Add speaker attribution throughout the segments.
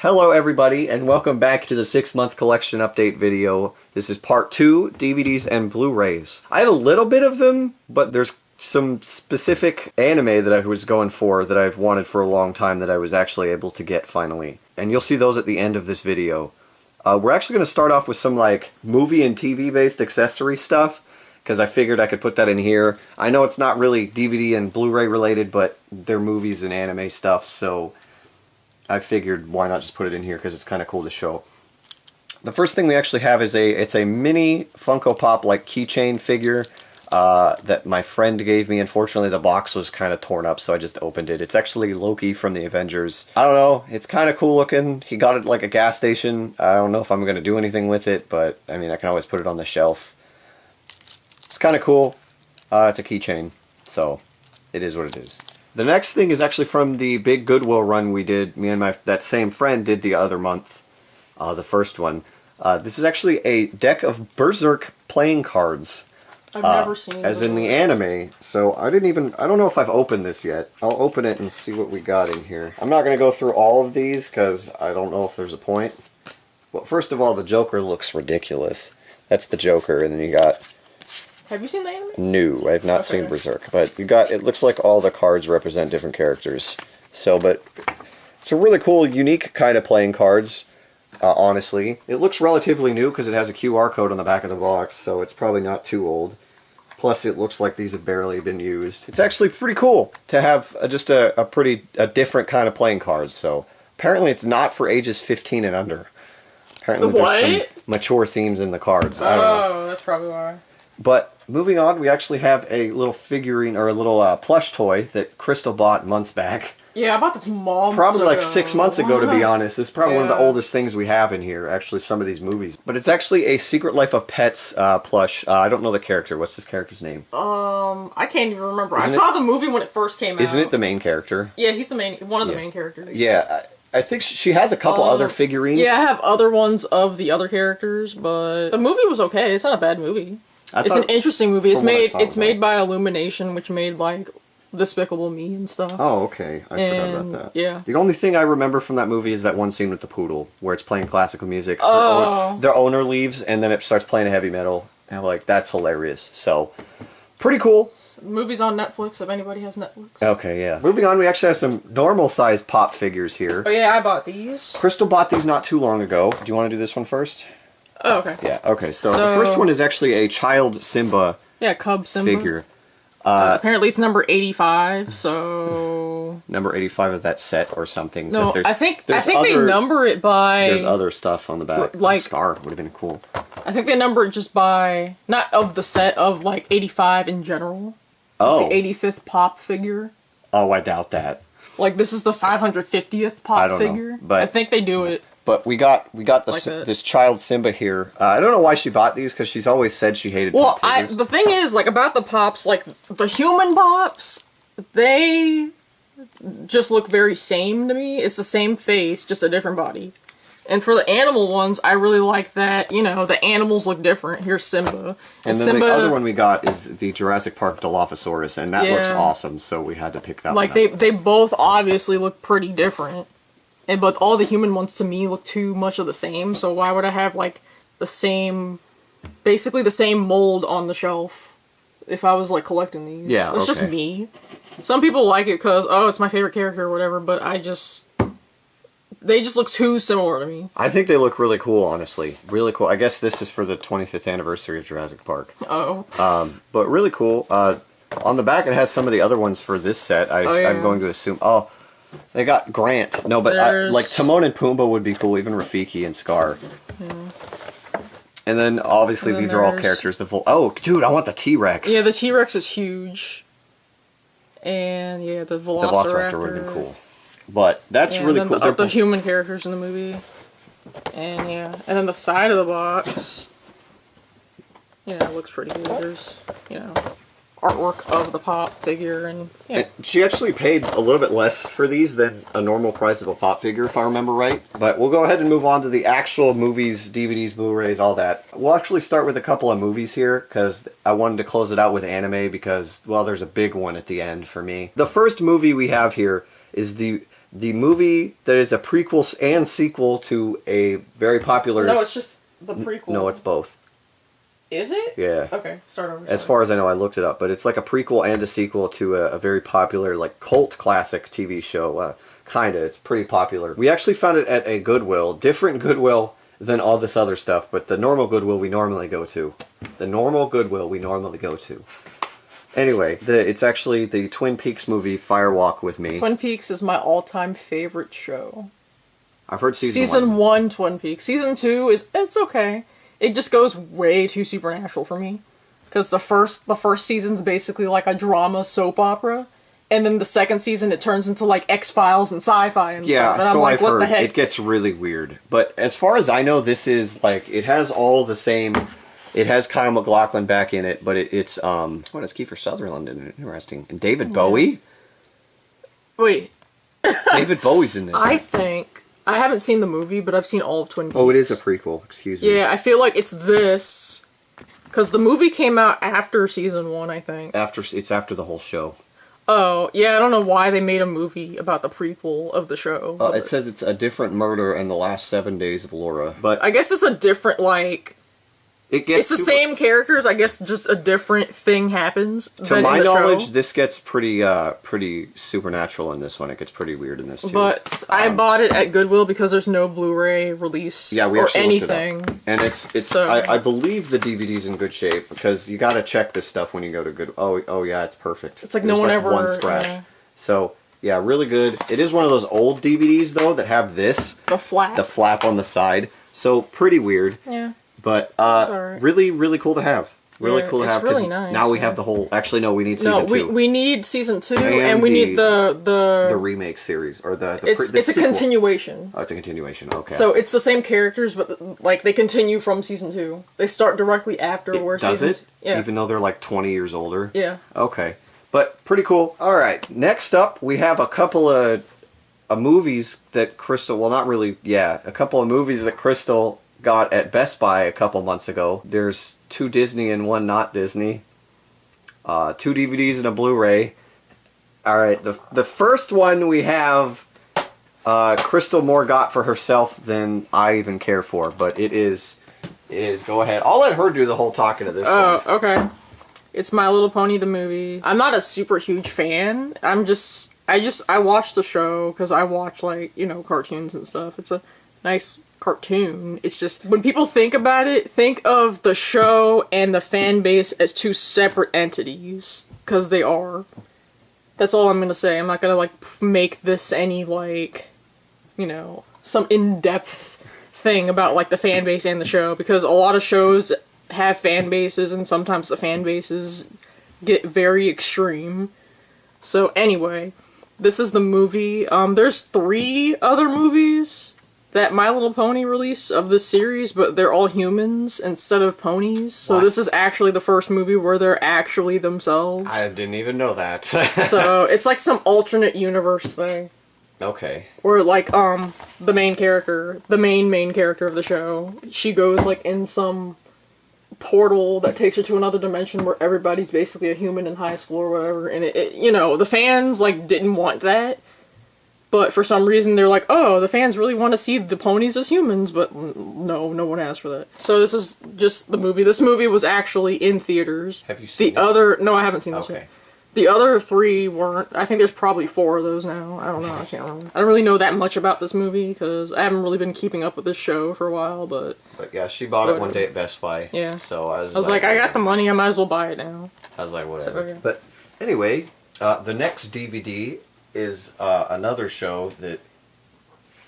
Speaker 1: Hello everybody and welcome back to the 6-month collection update video. This is part 2, DVDs and Blu-rays. I have a little bit of them, but there's some specific anime that I was going for that I've wanted for a long time that I was actually able to get finally. And you'll see those at the end of this video. We're actually going to start off with some like movie and TV based accessory stuff, because I figured I could put that in here. I know it's not really DVD and Blu-ray related, but they're movies and anime stuff, so I figured why not just put it in here because it's kind of cool to show. The first thing we actually have is it's a mini Funko Pop like keychain figure that my friend gave me. Unfortunately the box was kind of torn up, so I just opened it. It's actually Loki from the Avengers. I don't know, it's kind of cool looking. He got it at like a gas station. I don't know if I'm going to do anything with it, but I mean I can always put it on the shelf. It's kind of cool. It's a keychain, so it is what it is. The next thing is actually from the big Goodwill run we did. Me and that same friend did the other month, the first one. This is actually a deck of Berserk playing cards.
Speaker 2: I've never seen
Speaker 1: as in the anime. So I don't know if I've opened this yet. I'll open it and see what we got in here. I'm not going to go through all of these because I don't know if there's a point. Well, first of all, the Joker looks ridiculous. That's the Joker, and then you got...
Speaker 2: Have you seen the anime?
Speaker 1: No, I've not seen Berserk, but you got, it looks like all the cards represent different characters. So, but it's a really cool, unique kind of playing cards, honestly. It looks relatively new because it has a QR code on the back of the box, so it's probably not too old. Plus, it looks like these have barely been used. It's actually pretty cool to have just a different kind of playing cards. So, apparently it's not for ages 15 and under. Apparently there's some mature themes in the cards. I don't know.
Speaker 2: Oh, that's probably why.
Speaker 1: But moving on, we actually have a little figurine, or a little plush toy that Crystal bought months back.
Speaker 2: Yeah, I bought this months
Speaker 1: Probably
Speaker 2: ago.
Speaker 1: like 6 months ago, to be honest. This is probably one of the oldest things we have in here, actually, some of these movies. But it's actually a Secret Life of Pets plush. I don't know the character. What's this character's name?
Speaker 2: I can't even remember. I saw the movie when it first came out.
Speaker 1: Isn't it the main character?
Speaker 2: Yeah, he's the main, one of the main characters.
Speaker 1: Yeah, I think she has a couple other figurines.
Speaker 2: Yeah, I have other ones of the other characters, but the movie was okay. It's not a bad movie. It's an interesting movie. It's made by Illumination, which made like Despicable Me and stuff.
Speaker 1: Oh, okay. I forgot about that.
Speaker 2: Yeah.
Speaker 1: The only thing I remember from that movie is that one scene with the poodle, where it's playing classical music.
Speaker 2: Oh.
Speaker 1: Their owner leaves, and then it starts playing heavy metal. And I'm like, that's hilarious. So, pretty cool.
Speaker 2: The movie's on Netflix, if anybody has Netflix.
Speaker 1: Okay, yeah. Moving on, we actually have some normal-sized pop figures here.
Speaker 2: Oh yeah, I bought these.
Speaker 1: Crystal bought these not too long ago. Do you want to do this one first?
Speaker 2: Oh, okay.
Speaker 1: Yeah, okay. So the first one is actually a child Simba
Speaker 2: Cub Simba
Speaker 1: figure.
Speaker 2: Apparently it's number 85, so...
Speaker 1: Number 85 of that set or something.
Speaker 2: No, I think they number it by...
Speaker 1: There's other stuff on the back.
Speaker 2: Like...
Speaker 1: Star would have been cool.
Speaker 2: I think they number it just by... Not of the set, of like 85 in general.
Speaker 1: Oh.
Speaker 2: The 85th pop figure.
Speaker 1: Oh, I doubt that.
Speaker 2: Like, this is the 550th pop figure.
Speaker 1: Know, but...
Speaker 2: I think they do it.
Speaker 1: But we got this child Simba here. I don't know why she bought these, because she's always said she hated pop figures.
Speaker 2: The thing is, like, about the pops, like, the human pops, they just look very same to me. It's the same face, just a different body. And for the animal ones, I really like that, you know, the animals look different. Here's Simba.
Speaker 1: And then the other one we got is the Jurassic Park Dilophosaurus, and that looks awesome, so we had to pick that one up.
Speaker 2: Like, they both obviously look pretty different. But all the human ones to me look too much of the same, so why would I have like the same, basically the same mold on the shelf if I was like collecting these?
Speaker 1: Yeah,
Speaker 2: it's just me. Some people like it because, oh, it's my favorite character or whatever, but they just look too similar to me.
Speaker 1: I think they look really cool, honestly. Really cool. I guess this is for the 25th anniversary of Jurassic Park.
Speaker 2: Oh.
Speaker 1: But really cool. On the back it has some of the other ones for this set. I'm going to assume... Oh. They got Grant. No, but like Timon and Pumbaa would be cool, even Rafiki and Scar. Yeah. And then obviously these are all characters. Oh, dude, I want the T-Rex.
Speaker 2: Yeah, the T-Rex is huge. And yeah, the Velociraptor.
Speaker 1: The Velociraptor would have been cool. But that's really cool.
Speaker 2: The human characters in the movie. And yeah, and then the side of the box, you know, looks pretty good. There's, you know, artwork of the pop figure, and yeah.
Speaker 1: She actually paid a little bit less for these than a normal price of a pop figure, if I remember right. But we'll go ahead and move on to the actual movies, DVDs, Blu-rays, all that. We'll actually start with a couple of movies here, because I wanted to close it out with anime, because, well, there's a big one at the end for me. The first movie we have here is the the movie that is a prequel and sequel to a very popular...
Speaker 2: No, it's just the prequel.
Speaker 1: No, it's both.
Speaker 2: Is it?
Speaker 1: Yeah.
Speaker 2: Okay, start over.
Speaker 1: As far as I know, I looked it up, but it's like a prequel and a sequel to a very popular, like, cult classic TV show. Kinda. It's pretty popular. We actually found it at a Goodwill. Different Goodwill than all this other stuff, but the normal Goodwill we normally go to. Anyway, it's actually the Twin Peaks movie, Firewalk with Me.
Speaker 2: Twin Peaks is my all-time favorite show.
Speaker 1: I've heard
Speaker 2: Season 1 Twin Peaks. Season 2 it's okay. It just goes way too supernatural for me. Because the first season's basically like a drama soap opera. And then the second season it turns into like X-Files and sci-fi and stuff. And I'm like, what the heck?
Speaker 1: It gets really weird. But as far as I know, this is like, it has all the same... It has Kyle MacLachlan back in it, but it's it's Kiefer Sutherland in it. Interesting. And David Bowie?
Speaker 2: Wait.
Speaker 1: David Bowie's in this.
Speaker 2: I think... I haven't seen the movie, but I've seen all of Twin Peaks.
Speaker 1: Oh, it is a prequel. Excuse me.
Speaker 2: Yeah, I feel like it's this... Because the movie came out after season 1, I think.
Speaker 1: It's after the whole show.
Speaker 2: Oh, yeah, I don't know why they made a movie about the prequel of the show.
Speaker 1: It says it's a different murder in the last 7 days of Laura. But
Speaker 2: I guess it's a different, like... It's the same characters, I guess just a different thing happens.
Speaker 1: To my knowledge, this gets pretty supernatural in this one. It gets pretty weird in this too.
Speaker 2: But I bought it at Goodwill because there's no Blu-ray release or anything.
Speaker 1: Looked it up. And it's I believe the DVD's in good shape because you got to check this stuff when you go to Good. Oh yeah, it's perfect.
Speaker 2: It's like no one ever
Speaker 1: one scratch. Yeah. So yeah, really good. It is one of those old DVDs though that have the flap on the side. So pretty weird.
Speaker 2: Yeah.
Speaker 1: But really, really cool to have. Really cool to have.
Speaker 2: It's really nice.
Speaker 1: Now we have the whole. Actually, no, we need season 2.
Speaker 2: We need season 2, and we need the
Speaker 1: remake series or the
Speaker 2: it's a continuation.
Speaker 1: Oh, it's a continuation. Okay.
Speaker 2: So it's the same characters, but like they continue from season 2. They start directly after season 2. Yeah.
Speaker 1: Even though they're like 20 years older.
Speaker 2: Yeah.
Speaker 1: Okay, but pretty cool. All right. Next up, we have a couple of movies that Crystal. Well, not really. Yeah, a couple of movies that Crystal got at Best Buy a couple months ago. There's 2 Disney and 1 not Disney. 2 DVDs and a Blu-ray. Alright, the first one we have Crystal more got for herself than I even care for, but it is go ahead. I'll let her do the whole talking of this one.
Speaker 2: Oh, okay. It's My Little Pony the movie. I'm not a super huge fan. I watch the show because I watch like, cartoons and stuff. It's a nice cartoon. It's just when people think about it, think of the show and the fan base as 2 separate entities, because they are. That's all I'm gonna say. I'm not gonna like make this any like some in-depth thing about like the fan base and the show, because a lot of shows have fan bases and sometimes the fan bases get very extreme. So anyway, this is the movie. There's 3 other movies that My Little Pony release of this series, but they're all humans instead of ponies. So this is actually the first movie where they're actually themselves.
Speaker 1: I didn't even know that.
Speaker 2: So it's like some alternate universe thing.
Speaker 1: Okay.
Speaker 2: Where like the main character of the show, she goes like in some portal that takes her to another dimension where everybody's basically a human in high school or whatever, and the fans like didn't want that. But for some reason, they're like, oh, the fans really want to see the ponies as humans, but no one asked for that. So this is just the movie. This movie was actually in theaters.
Speaker 1: Have you seen
Speaker 2: it? No, I haven't seen this yet. The other 3 weren't. I think there's probably 4 of those now. I don't know. I can't remember. I don't really know that much about this movie, because I haven't really been keeping up with this show for a while, but
Speaker 1: yeah, she bought it one day at Best Buy.
Speaker 2: Yeah.
Speaker 1: So I was
Speaker 2: like, I got the money, I might as well buy it now.
Speaker 1: I was like, whatever.
Speaker 2: So, okay.
Speaker 1: But anyway, the next DVD is another show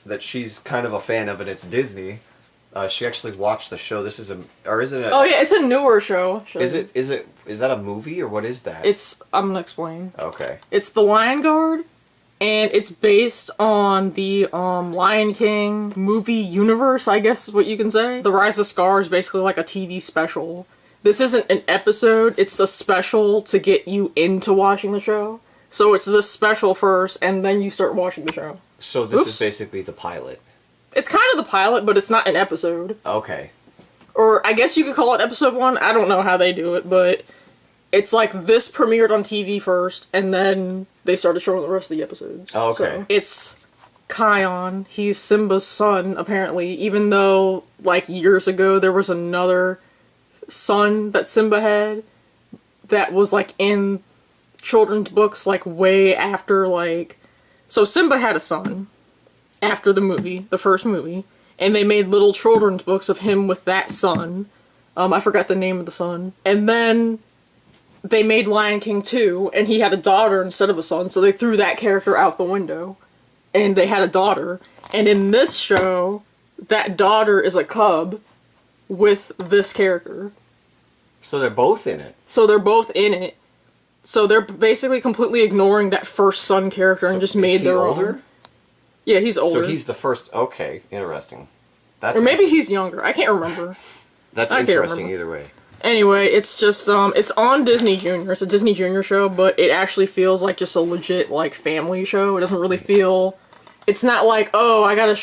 Speaker 1: that she's kind of a fan of, and it's Disney. She actually watched the show. This is isn't it?
Speaker 2: Oh yeah, it's a newer show.
Speaker 1: Is that a movie or what is that?
Speaker 2: I'm gonna explain.
Speaker 1: Okay.
Speaker 2: It's The Lion Guard, and it's based on the Lion King movie universe, I guess is what you can say. The Rise of Scar is basically like a TV special. This isn't an episode, it's a special to get you into watching the show. So it's this special first, and then you start watching the show.
Speaker 1: So this is basically the pilot.
Speaker 2: It's kind of the pilot, but it's not an episode.
Speaker 1: Okay.
Speaker 2: Or I guess you could call it episode 1. I don't know how they do it, but it's like this premiered on TV first, and then they started showing the rest of the episodes.
Speaker 1: Oh, okay.
Speaker 2: So Kion. He's Simba's son, apparently, even though, like, years ago there was another son that Simba had that was, like, in children's books, like, way after, like... So Simba had a son after the movie, the first movie, and they made little children's books of him with that son. I forgot the name of the son. And then they made Lion King 2, and he had a daughter instead of a son, so they threw that character out the window. And they had a daughter. And in this show, that daughter is a cub with this character.
Speaker 1: So they're both in it.
Speaker 2: So they're both in it. So they're basically completely ignoring that first son character and just made their
Speaker 1: older?
Speaker 2: own. Yeah, he's older.
Speaker 1: So he's the first. Okay, interesting.
Speaker 2: Or maybe he's younger. I can't remember.
Speaker 1: That's interesting either way.
Speaker 2: Anyway, it's just it's on Disney Junior. It's a Disney Junior show, but it actually feels like just a legit like family show. It doesn't really feel. It's not like, oh, I gotta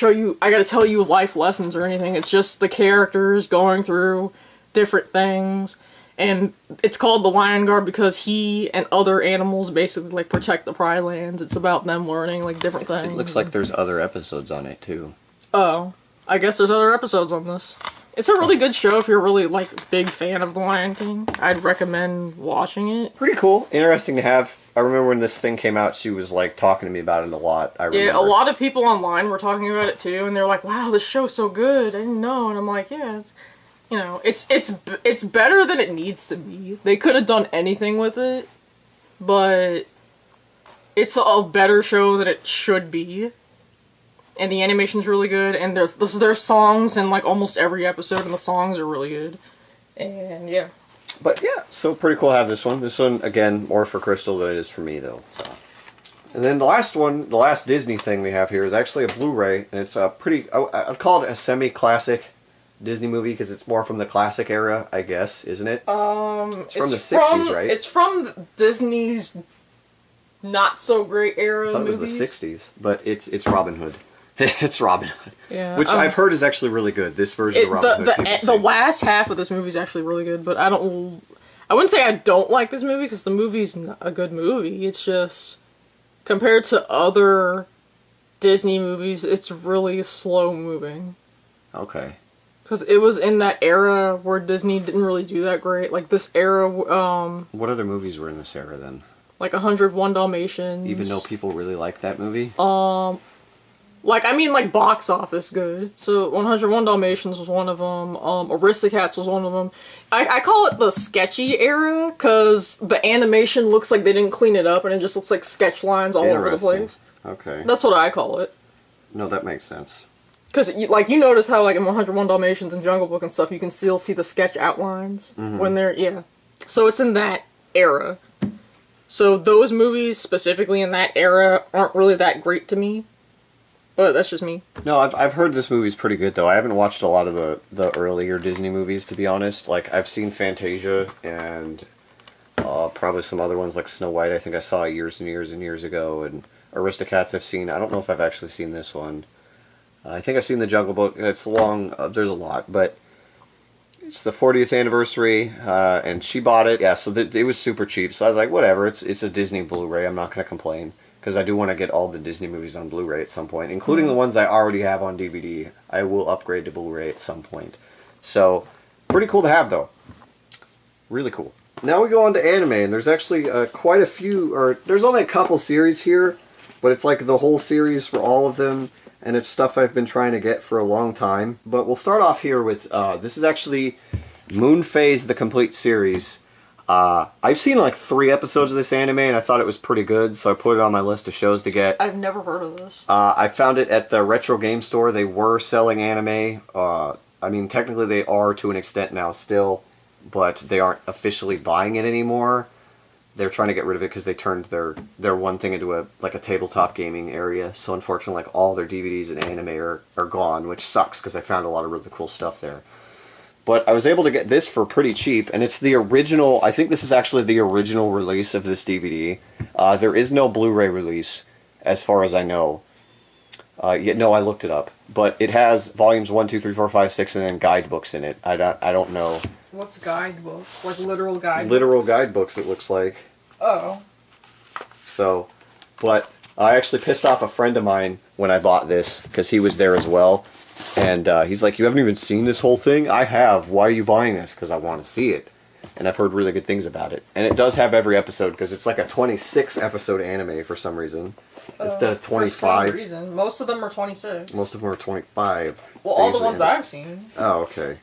Speaker 2: tell you life lessons or anything. It's just the characters going through different things. And it's called the Lion Guard because he and other animals basically, like, protect the Pride Lands. It's about them learning, like, different things.
Speaker 1: It looks like there's other episodes on it, too.
Speaker 2: Oh. I guess there's other episodes on this. It's a really good show if you're a really, like, big fan of The Lion King. I'd recommend watching it.
Speaker 1: Pretty cool. Interesting to have. I remember when this thing came out, she was, like, talking to me about it a lot.
Speaker 2: Yeah, a lot of people online were talking about it, too, and they're like, wow, this show's so good. I didn't know. And I'm like, yeah, it's... You know, it's better than it needs to be. They could have done anything with it, but it's a better show than it should be. And the animation's really good, and there's songs in like almost every episode, and the songs are really good. And yeah.
Speaker 1: But yeah, so pretty cool to have this one. This one, again, more for Crystal than it is for me, though. So. And then the last one, the last Disney thing we have here is actually a Blu-ray, and it's a pretty, I'd call it a semi-classic Disney movie because it's more from the classic era, I guess, isn't it? It's from the 60s, right?
Speaker 2: It's from Disney's not so great era
Speaker 1: I thought
Speaker 2: movies.
Speaker 1: It was the 60s, but it's Robin Hood. It's Robin Hood.
Speaker 2: Yeah,
Speaker 1: which I've heard is actually really good. This version of Robin Hood.
Speaker 2: The last half of this movie is actually really good, but I wouldn't say I don't like this movie because the movie's not a good movie. It's just compared to other Disney movies, it's really slow moving.
Speaker 1: Okay.
Speaker 2: Because it was in that era where Disney didn't really do that great. Like, this era,
Speaker 1: What other movies were in this era, then?
Speaker 2: Like 101 Dalmatians.
Speaker 1: Even though people really like that movie?
Speaker 2: Like, box office good. So, 101 Dalmatians was one of them. Aristocats was one of them. I call it the sketchy era, because the animation looks like they didn't clean it up, and it just looks like sketch lines all over the place.
Speaker 1: Okay.
Speaker 2: That's what I call it.
Speaker 1: No, that makes sense.
Speaker 2: Because, you notice how, like, in 101 Dalmatians and Jungle Book and stuff, you can still see the sketch outlines when they're, yeah. So it's in that era. So those movies, specifically in that era, aren't really that great to me. But that's just me.
Speaker 1: No, I've heard this movie's pretty good, though. I haven't watched a lot of the earlier Disney movies, to be honest. Like, I've seen Fantasia and probably some other ones, like Snow White, I think I saw years and years and years ago. And Aristocats I've seen. I don't know if I've actually seen this one. I think I've seen the Jungle Book. It's long. There's a lot, but it's the 40th anniversary, and she bought it. Yeah, so it was super cheap. So I was like, whatever. It's a Disney Blu-ray. I'm not going to complain because I do want to get all the Disney movies on Blu-ray at some point, including the ones I already have on DVD. I will upgrade to Blu-ray at some point. So pretty cool to have, though. Really cool. Now we go on to anime, and there's actually quite a few, or there's only a couple series here, but it's like the whole series for all of them. And it's stuff I've been trying to get for a long time. But we'll start off here with, this is actually Moon Phase, the complete series. I've seen like 3 episodes of this anime, and I thought it was pretty good, so I put it on my list of shows to get.
Speaker 2: I've never heard of this.
Speaker 1: I found it at the Retro Game Store. They were selling anime. I mean, technically they are to an extent now still, but they aren't officially buying it anymore. They're trying to get rid of it because they turned their one thing into a tabletop gaming area. So unfortunately, like all their DVDs and anime are gone, which sucks because I found a lot of really cool stuff there. But I was able to get this for pretty cheap, and it's the original. I think this is actually the original release of this DVD. There is no Blu-ray release, as far as I know. No, I looked it up, but it has volumes 1, 2, 3, 4, 5, 6, and then guidebooks in it. I don't know.
Speaker 2: What's guidebooks? Like literal guidebooks?
Speaker 1: Literal guidebooks, it looks like.
Speaker 2: Oh.
Speaker 1: So, but I actually pissed off a friend of mine when I bought this because he was there as well. And he's like, you haven't even seen this whole thing? I have. Why are you buying this? Because I want to see it. And I've heard really good things about it. And it does have every episode because it's like a 26 episode anime for some reason. Instead of 25.
Speaker 2: For some reason. Most of them are 26.
Speaker 1: Most of them are 25.
Speaker 2: Well, all the ones I've seen.
Speaker 1: Oh, okay.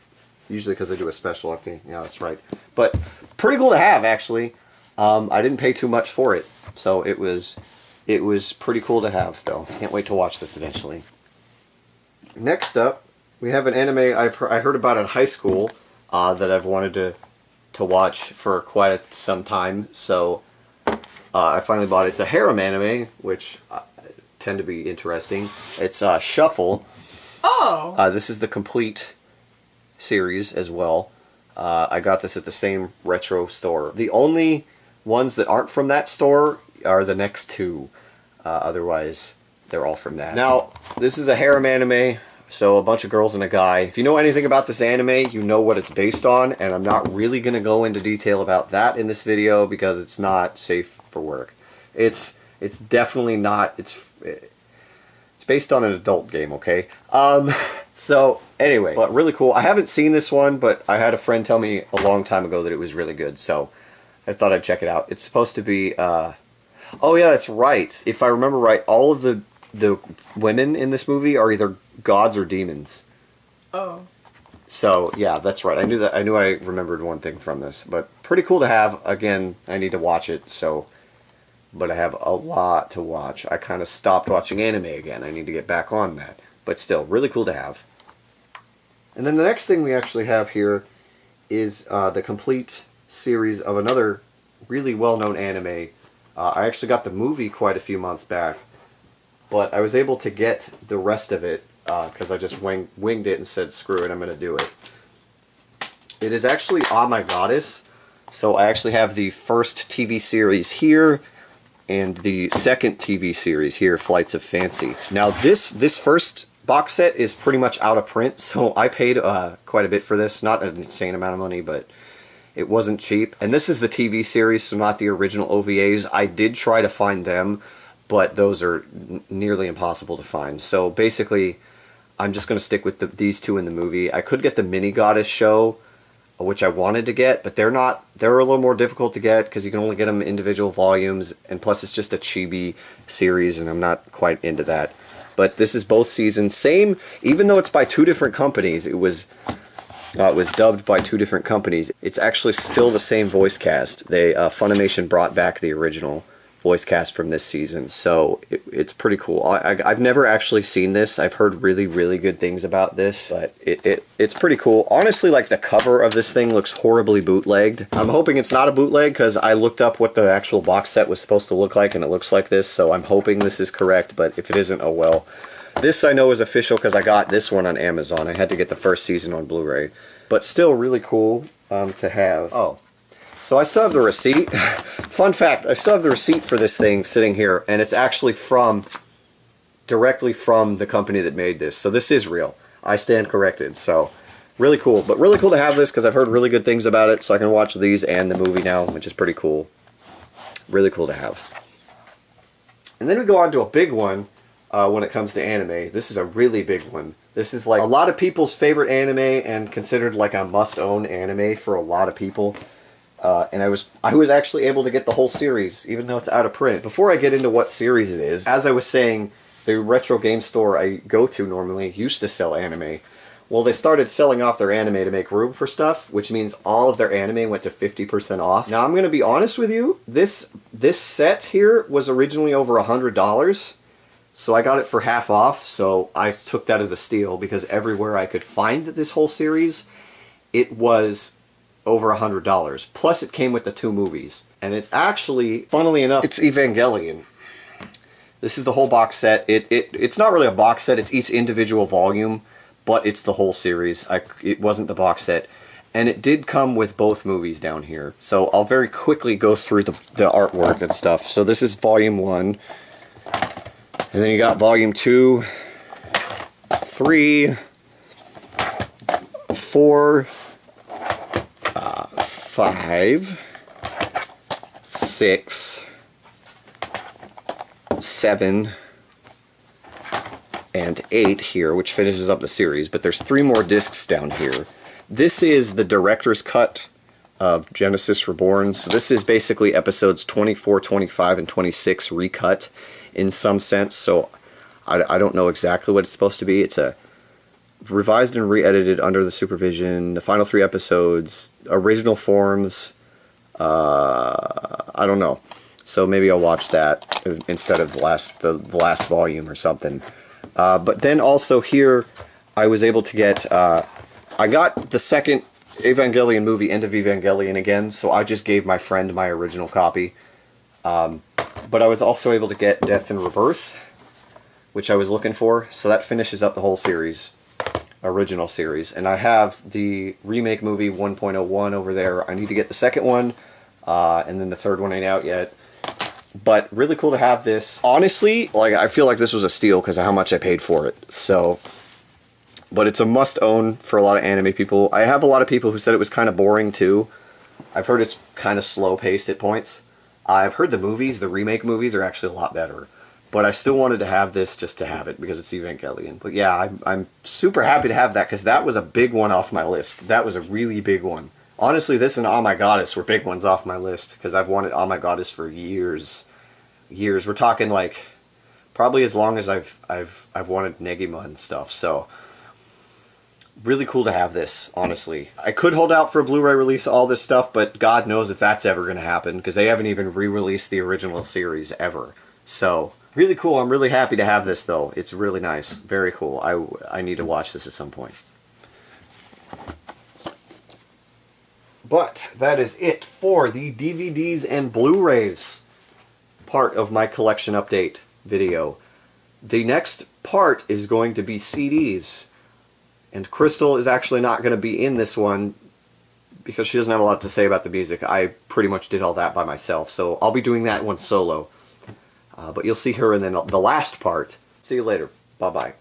Speaker 1: Usually because they do a special update. Yeah, that's right. But pretty cool to have, actually. I didn't pay too much for it. So it was pretty cool to have, though. Can't wait to watch this eventually. Next up, we have an anime I heard about in high school that I've wanted to watch for quite some time. So I finally bought it. It's a harem anime, which tend to be interesting. It's Shuffle.
Speaker 2: Oh!
Speaker 1: This is the complete series as well. I got this at the same retro store. The only ones that aren't from that store are the next two. Otherwise, they're all from that. Now, this is a harem anime, so a bunch of girls and a guy. If you know anything about this anime, you know what it's based on, and I'm not really going to go into detail about that in this video because it's not safe for work. It's definitely not. It's based on an adult game, okay? So anyway, but really cool. I haven't seen this one, but I had a friend tell me a long time ago that it was really good, so I thought I'd check it out. It's supposed to be oh yeah, that's right. If I remember right, all of the women in this movie are either gods or demons.
Speaker 2: Oh.
Speaker 1: So yeah, that's right. I knew that. I knew I remembered one thing from this, but pretty cool to have. Again, I need to watch it. So, but I have a lot to watch. I kind of stopped watching anime again. I need to get back on that. But still, really cool to have. And then the next thing we actually have here is the complete series of another really well-known anime. I actually got the movie quite a few months back, but I was able to get the rest of it because I just winged it and said, screw it, I'm going to do it. It is actually Oh My Goddess, so I actually have the first TV series here and the second TV series here, Flights of Fancy. Now this first box set is pretty much out of print, so I paid quite a bit for this. Not an insane amount of money, but it wasn't cheap. And this is the TV series, so not the original OVAs. I did try to find them, but those are nearly impossible to find. So basically, I'm just going to stick with these two in the movie. I could get the Mini Goddess show, which I wanted to get, but they're a little more difficult to get because you can only get them individual volumes, and plus it's just a chibi series, and I'm not quite into that. But this is both seasons. Same, even though it's by two different companies, it was dubbed by two different companies. It's actually still the same voice cast. Funimation brought back the original voice cast from this season, so it's pretty cool. I've never actually seen this. I've heard really, really good things about this, but it's pretty cool. Honestly, like, the cover of this thing looks horribly bootlegged. I'm hoping it's not a bootleg because I looked up what the actual box set was supposed to look like, and it looks like this, so I'm hoping this is correct, but if it isn't, oh well. This I know is official because I got this one on Amazon. I had to get the first season on Blu-ray, but still really cool to have. Oh. So I still have the receipt. Fun fact, I still have the receipt for this thing sitting here, and it's actually directly from the company that made this. So this is real. I stand corrected. So really cool. But really cool to have this because I've heard really good things about it, so I can watch these and the movie now, which is pretty cool. Really cool to have. And then we go on to a big one when it comes to anime. This is a really big one. This is like a lot of people's favorite anime and considered like a must-own anime for a lot of people. And I was actually able to get the whole series, even though it's out of print. Before I get into what series it is, as I was saying, the retro game store I go to normally used to sell anime. Well, they started selling off their anime to make room for stuff, which means all of their anime went to 50% off. Now, I'm going to be honest with you, this set here was originally over $100, so I got it for half off, so I took that as a steal, because everywhere I could find this whole series, it was over $100. Plus it came with the two movies. And it's actually, funnily enough, it's Evangelion. This is the whole box set. It's not really a box set, it's each individual volume, but it's the whole series. It wasn't the box set. And it did come with both movies down here. So I'll very quickly go through the artwork and stuff. So this is volume 1. And then you got volume 2, 3, 4, 5, 6, 7 and 8 here, which finishes up the series, but there's 3 more discs down here. This is the director's cut of Genesis Reborn, so this is basically episodes 24, 25, and 26 recut in some sense, so I don't know exactly what it's supposed to be. It's a revised and re-edited under the supervision, the final 3 episodes, original forms, I don't know. So maybe I'll watch that instead of the last volume or something. But then also here, I was able to get, I got the second Evangelion movie, End of Evangelion again, so I just gave my friend my original copy. But I was also able to get Death and Rebirth, which I was looking for, so that finishes up the whole series, original series. And I have the remake movie 1.01 over there. I need to get the second one, and then the third one ain't out yet. But really cool to have this. Honestly, like, I feel like this was a steal because of how much I paid for it. So, but it's a must-own for a lot of anime people. I have a lot of people who said it was kind of boring too. I've heard it's kind of slow-paced at points. I've heard the movies, the remake movies, are actually a lot better. But I still wanted to have this just to have it because it's Evangelion. But yeah, I'm super happy to have that because that was a big one off my list. That was a really big one. Honestly, this and Oh My Goddess were big ones off my list because I've wanted Oh My Goddess for years. Years. We're talking like probably as long as I've wanted Negima and stuff. So really cool to have this, honestly. I could hold out for a Blu-ray release of all this stuff, but God knows if that's ever going to happen because they haven't even re-released the original series ever. So really cool. I'm really happy to have this though. It's really nice. Very cool. I need to watch this at some point. But that is it for the DVDs and Blu-rays part of my collection update video. The next part is going to be CDs. And Crystal is actually not going to be in this one because she doesn't have a lot to say about the music. I pretty much did all that by myself, so I'll be doing that one solo. But you'll see her in the last part. See you later. Bye-bye.